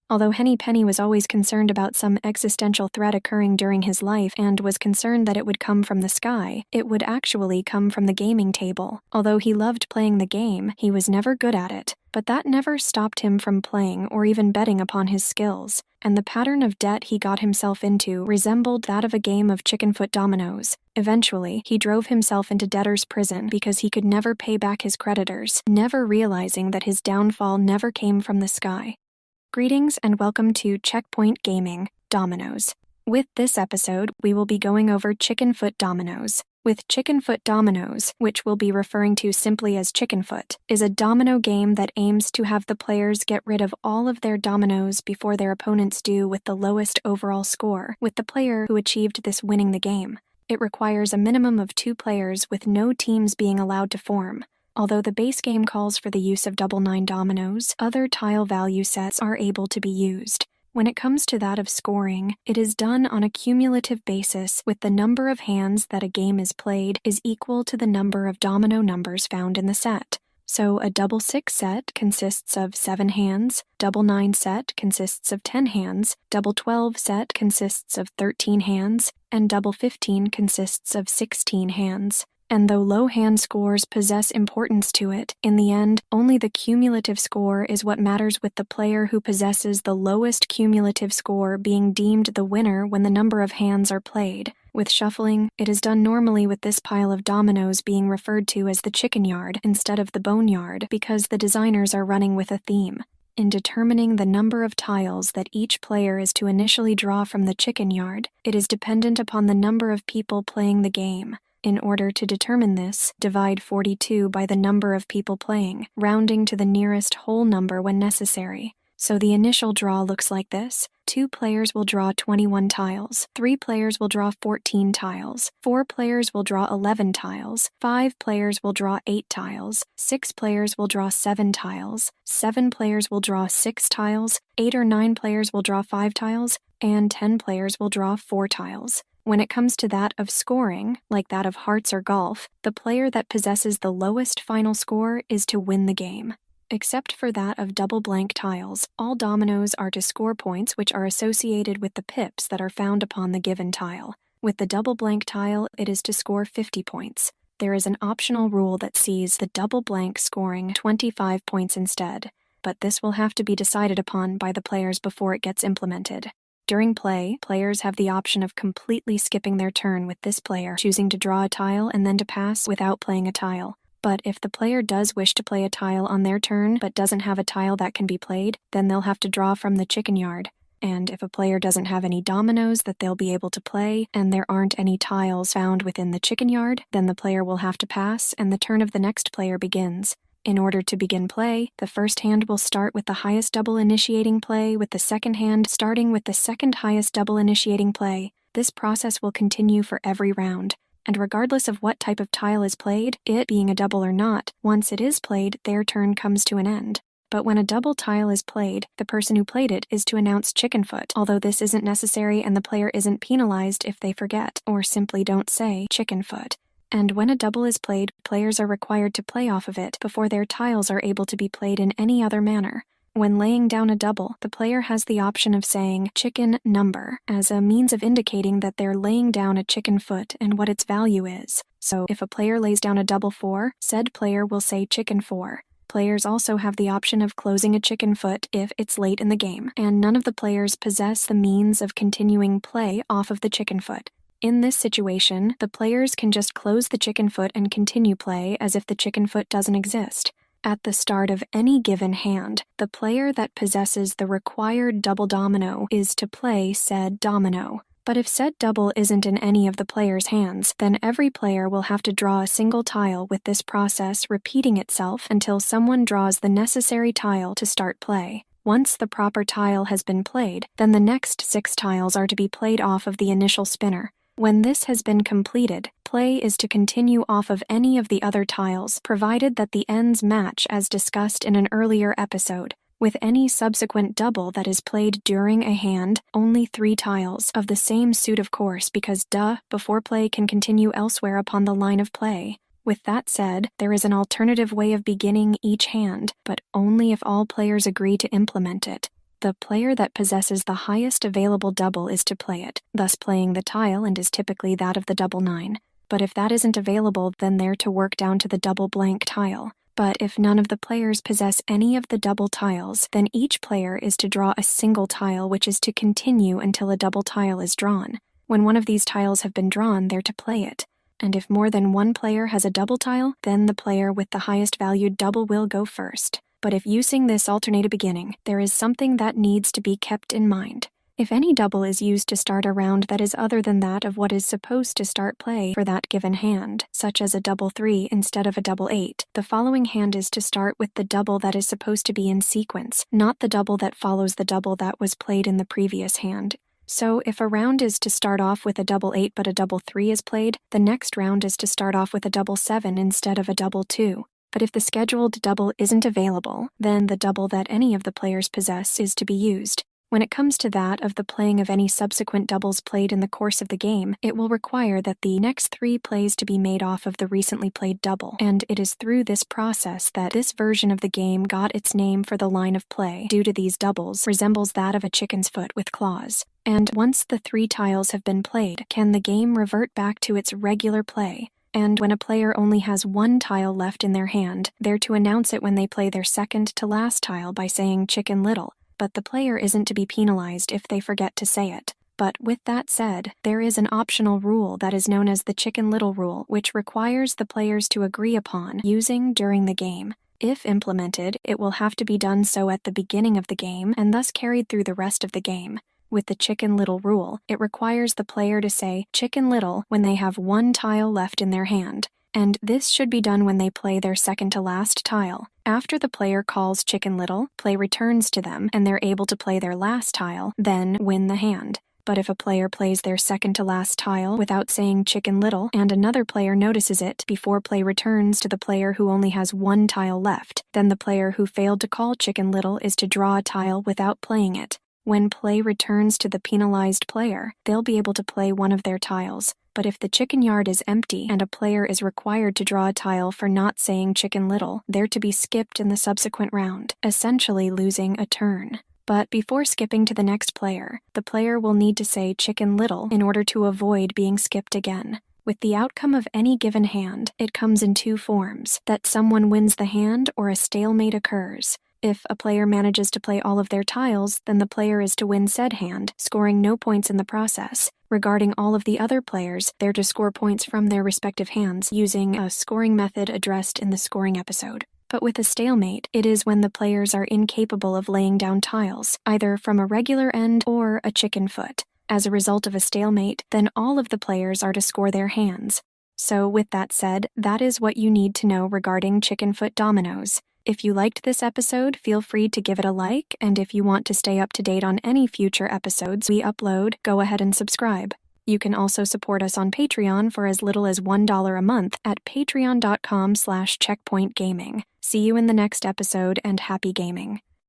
Although Henny Penny was always concerned about some existential threat occurring during his life and was concerned that it would come from the sky, it would actually come from the gaming table. Although he loved playing the game, he was never good at it. But that never stopped him from playing or even betting upon his skills, and the pattern of debt he got himself into resembled that of a game of Chickenfoot Dominoes. Eventually, he drove himself into debtor's prison because he could never pay back his creditors, never realizing that his downfall never came from the sky. Greetings and welcome to Checkpoint Gaming, Dominoes. With this episode, we will be going over Chickenfoot Dominoes. With Chickenfoot Dominoes, which we'll be referring to simply as Chickenfoot, is a domino game that aims to have the players get rid of all of their dominoes before their opponents do with the lowest overall score, with the player who achieved this winning the game. It requires a minimum of 2 players with no teams being allowed to form. Although the base game calls for the use of double 9 dominoes, other tile value sets are able to be used. When it comes to that of scoring, it is done on a cumulative basis with the number of hands that a game is played is equal to the number of domino numbers found in the set. So a double 6 set consists of 7 hands, double 9 set consists of 10 hands, double 12 set consists of 13 hands, and double 15 consists of 16 hands. And though low hand scores possess importance to it, in the end, only the cumulative score is what matters, with the player who possesses the lowest cumulative score being deemed the winner when the number of hands are played. With shuffling, it is done normally with this pile of dominoes being referred to as the chicken yard instead of the boneyard because the designers are running with a theme. In determining the number of tiles that each player is to initially draw from the chicken yard, it is dependent upon the number of people playing the game. In order to determine this, divide 42 by the number of people playing, rounding to the nearest whole number when necessary. So the initial draw looks like this. 2 players will draw 21 tiles, 3 players will draw 14 tiles, 4 players will draw 11 tiles, 5 players will draw 8 tiles, 6 players will draw 7 tiles, 7 players will draw 6 tiles, 8 or 9 players will draw 5 tiles, and 10 players will draw 4 tiles. When it comes to that of scoring, like that of hearts or golf, the player that possesses the lowest final score is to win the game. Except for that of double blank tiles, all dominoes are to score points which are associated with the pips that are found upon the given tile. With the double blank tile, it is to score 50 points. There is an optional rule that sees the double blank scoring 25 points instead, but this will have to be decided upon by the players before it gets implemented. During play, players have the option of completely skipping their turn with this player choosing to draw a tile and then to pass without playing a tile. But if the player does wish to play a tile on their turn but doesn't have a tile that can be played, then they'll have to draw from the chicken yard. And if a player doesn't have any dominoes that they'll be able to play, and there aren't any tiles found within the chicken yard, then the player will have to pass and the turn of the next player begins. In order to begin play, the first hand will start with the highest double initiating play, with the second hand starting with the second highest double initiating play. This process will continue for every round, and regardless of what type of tile is played, it being a double or not, once it is played, their turn comes to an end. But when a double tile is played, the person who played it is to announce Chickenfoot, although this isn't necessary and the player isn't penalized if they forget or simply don't say Chickenfoot. And when a double is played, players are required to play off of it before their tiles are able to be played in any other manner. When laying down a double, the player has the option of saying chicken number as a means of indicating that they're laying down a chicken foot and what its value is. So if a player lays down a double 4, said player will say chicken 4. Players also have the option of closing a chicken foot if it's late in the game, and none of the players possess the means of continuing play off of the chicken foot. In this situation, the players can just close the chicken foot and continue play as if the chicken foot doesn't exist. At the start of any given hand, the player that possesses the required double domino is to play said domino. But if said double isn't in any of the player's hands, then every player will have to draw a single tile, with this process repeating itself until someone draws the necessary tile to start play. Once the proper tile has been played, then the next 6 tiles are to be played off of the initial spinner. When this has been completed, play is to continue off of any of the other tiles, provided that the ends match as discussed in an earlier episode. With any subsequent double that is played during a hand, only 3 tiles, of the same suit of course, because before play can continue elsewhere upon the line of play. With that said, there is an alternative way of beginning each hand, but only if all players agree to implement it. The player that possesses the highest available double is to play it, thus playing the tile and is typically that of the double 9. But if that isn't available, then they're to work down to the double blank tile. But if none of the players possess any of the double tiles, then each player is to draw a single tile, which is to continue until a double tile is drawn. When one of these tiles have been drawn, they're to play it. And if more than one player has a double tile, then the player with the highest valued double will go first. But if using this alternate beginning, there is something that needs to be kept in mind. If any double is used to start a round that is other than that of what is supposed to start play for that given hand, such as a double 3 instead of a double 8, the following hand is to start with the double that is supposed to be in sequence, not the double that follows the double that was played in the previous hand. So if a round is to start off with a double 8 but a double 3 is played, the next round is to start off with a double 7 instead of a double 2. But if the scheduled double isn't available, then the double that any of the players possess is to be used. When it comes to that of the playing of any subsequent doubles played in the course of the game, it will require that the next 3 plays to be made off of the recently played double, and it is through this process that this version of the game got its name for the line of play, due to these doubles, resembles that of a chicken's foot with claws. And once the 3 tiles have been played, can the game revert back to its regular play. And when a player only has 1 tile left in their hand, they're to announce it when they play their second to last tile by saying Chicken Little. But the player isn't to be penalized if they forget to say it. But with that said, there is an optional rule that is known as the Chicken Little rule, which requires the players to agree upon using during the game. If implemented, it will have to be done so at the beginning of the game and thus carried through the rest of the game. With the Chicken Little rule, it requires the player to say Chicken Little when they have 1 tile left in their hand. And this should be done when they play their second to last tile. After the player calls Chicken Little, play returns to them, and they're able to play their last tile, then win the hand. But if a player plays their second to last tile without saying Chicken Little, and another player notices it before play returns to the player who only has 1 tile left, then the player who failed to call Chicken Little is to draw a tile without playing it. When play returns to the penalized player, they'll be able to play one of their tiles. But if the chicken yard is empty and a player is required to draw a tile for not saying Chicken Little, they're to be skipped in the subsequent round, essentially losing a turn. But before skipping to the next player, the player will need to say Chicken Little in order to avoid being skipped again. With the outcome of any given hand, it comes in 2 forms, that someone wins the hand or a stalemate occurs. If a player manages to play all of their tiles, then the player is to win said hand, scoring no points in the process. Regarding all of the other players, they're to score points from their respective hands using a scoring method addressed in the scoring episode. But with a stalemate, it is when the players are incapable of laying down tiles, either from a regular end or a chicken foot. As a result of a stalemate, then all of the players are to score their hands. So with that said, that is what you need to know regarding Chickenfoot Dominoes. If you liked this episode, feel free to give it a like, and if you want to stay up to date on any future episodes we upload, go ahead and subscribe. You can also support us on Patreon for as little as $1 a month at patreon.com/checkpointgaming. See you in the next episode, and happy gaming.